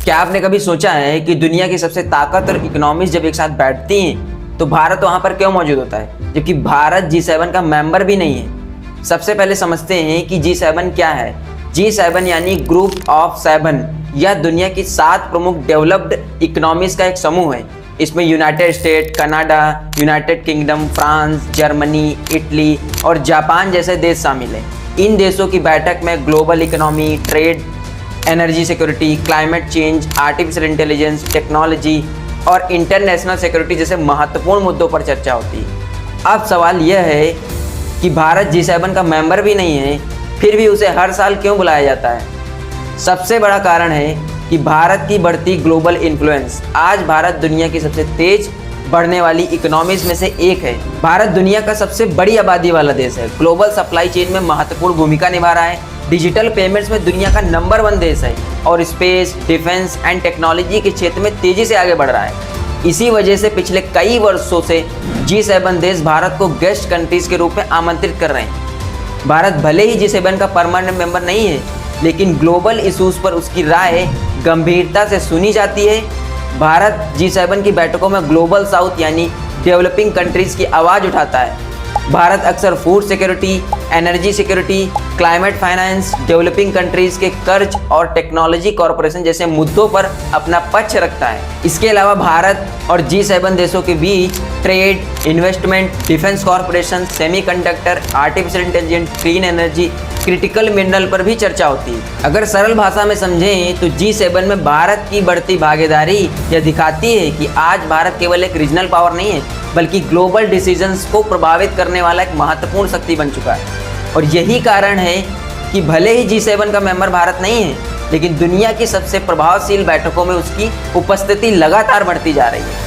क्या आपने कभी सोचा है कि दुनिया की सबसे ताकतवर इकोनॉमीज जब एक साथ बैठती हैं तो भारत वहां पर क्यों मौजूद होता है, जबकि भारत G7 का मेंबर भी नहीं है। सबसे पहले समझते हैं कि G7 क्या है। G7 यानी ग्रुप ऑफ 7। यह दुनिया की 7 प्रमुख डेवलप्ड इकोनॉमीज का एक समूह है। इसमें United state, Canada, United kingdom, France, Germany, Italy और जापान जैसे देश शामिल हैं। इन देशों की बैठक में global economy, trade, energy security, climate change, artificial intelligence, technology और इंटरनेशनल सिक्योरिटी जैसे महत्वपूर्ण मुद्दों पर चर्चा होती है। अब सवाल यह है कि भारत G7 का मेंबर भी नहीं है, फिर भी उसे हर साल क्यों बुलाया जाता है। सबसे बड़ा कारण है कि भारत की बढ़ती ग्लोबल इन्फ्लुएंस। आज भारत दुनिया की सबसे तेज बढ़ने वाली इकोनॉमीज में से एक है। भारत दुनिया का सबसे बड़ी आबादी वाला देश है, ग्लोबल सप्लाई चेन में महत्वपूर्ण भूमिका निभा रहा है, डिजिटल पेमेंट्स में दुनिया का नंबर 1 देश है और स्पेस, डिफेंस एंड टेक्नोलॉजी के क्षेत्र में तेजी से आगे बढ़ रहा है। इसी वजह से पिछले कई वर्षों से G7 देश भारत को गेस्ट कंट्रीज के रूप में आमंत्रित कर रहे हैं। भारत भले ही G7 का परमानेंट मेंबर नहीं है, लेकिन ग्लोबल इशूज़ पर उसकी राय गंभीरता से सुनी जाती है। भारत G7 की बैठकों में ग्लोबल साउथ यानी डेवलपिंग कंट्रीज की आवाज़ उठाता है। भारत अक्सर food security, energy security, climate finance, developing countries के कर्ज और टेक्नोलॉजी कॉरपोरेशन जैसे मुद्दों पर अपना पक्ष रखता है। इसके अलावा भारत और G7 देशों के बीच trade, investment, defence corporation, semiconductor, artificial intelligence, clean energy, critical mineral पर भी चर्चा होती है। अगर सरल भाषा में समझें तो G7 में भारत की बढ़ती भागीदारी यह दिखाती है कि आज भारत केवल एक रीजनल पावर नहीं है, बल्कि ग्लोबल डिसीजंस को प्रभावित करने वाला एक महत्वपूर्ण शक्ति बन चुका है। और यही कारण है कि भले ही G7 का मेंबर भारत नहीं है, लेकिन दुनिया की सबसे प्रभावशील बैठकों में उसकी उपस्थिति लगातार बढ़ती जा रही है।